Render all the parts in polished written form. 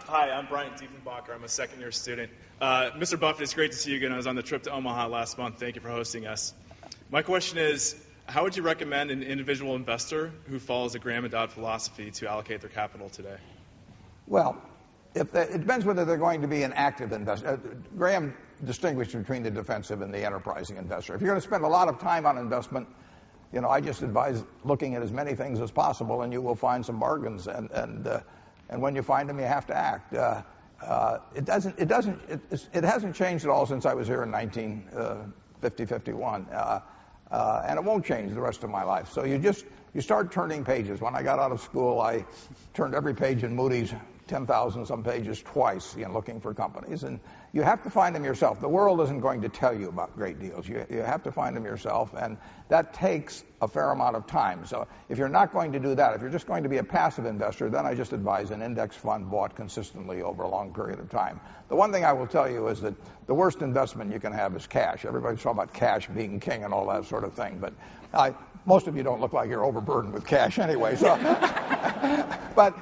Hi, I'm Brian Diefenbacher. I'm a second-year student. Mr. Buffett, it's great to see you again. I was on the trip to Omaha last month. Thank you for hosting us. My question is, how would you recommend an individual investor who follows the Graham and Dodd philosophy to allocate their capital today? Well, it depends whether they're going to be an active investor. Graham distinguished between the defensive and the enterprising investor. If you're going to spend a lot of time on investment, I just advise looking at as many things as possible, and you will find some bargains. And when you find them, you have to act. It hasn't changed at all since I was here in 1950-51, and it won't change the rest of my life. So you start turning pages. When I got out of school, I turned every page in Moody's, 10,000 some pages twice, looking for companies. And you have to find them yourself. The world isn't going to tell you about great deals. You have to find them yourself, and that takes a fair amount of time. So if you're not going to do that, if you're just going to be a passive investor, then I just advise an index fund bought consistently over a long period of time. The one thing I will tell you is that the worst investment you can have is cash. Everybody's talking about cash being king and all that sort of thing, but most of you don't look like you're overburdened with cash anyway. So, but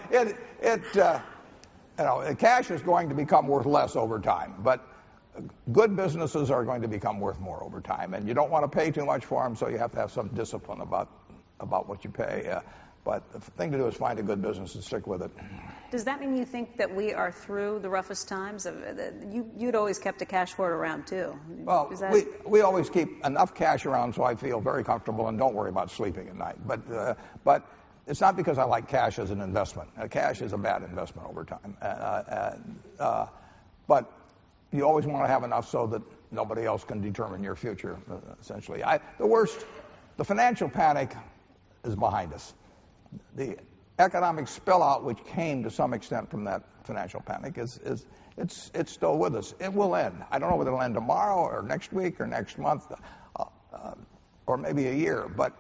cash is going to become worth less over time, but good businesses are going to become worth more over time, and you don't want to pay too much for them, so you have to have some discipline about what you pay. But the thing to do is find a good business and stick with it. Does that mean you think that we are through the roughest times? You'd always kept a cash hoard around, too. Well, we always keep enough cash around so I feel very comfortable and don't worry about sleeping at night. But it's not because I like cash as an investment. Cash is a bad investment over time. But you always want to have enough so that nobody else can determine your future, essentially. The financial panic is behind us. The economic spillout, which came to some extent from that financial panic, it's still with us. It will end. I don't know whether it'll end tomorrow or next week or next month or maybe a year, but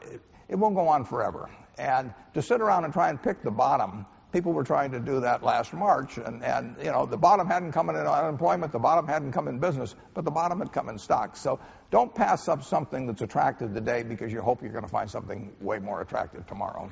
it won't go on forever. And to sit around and try and pick the bottom, people were trying to do that last March, and the bottom hadn't come in unemployment, the bottom hadn't come in business, but the bottom had come in stocks. So don't pass up something that's attractive today because you hope you're going to find something way more attractive tomorrow.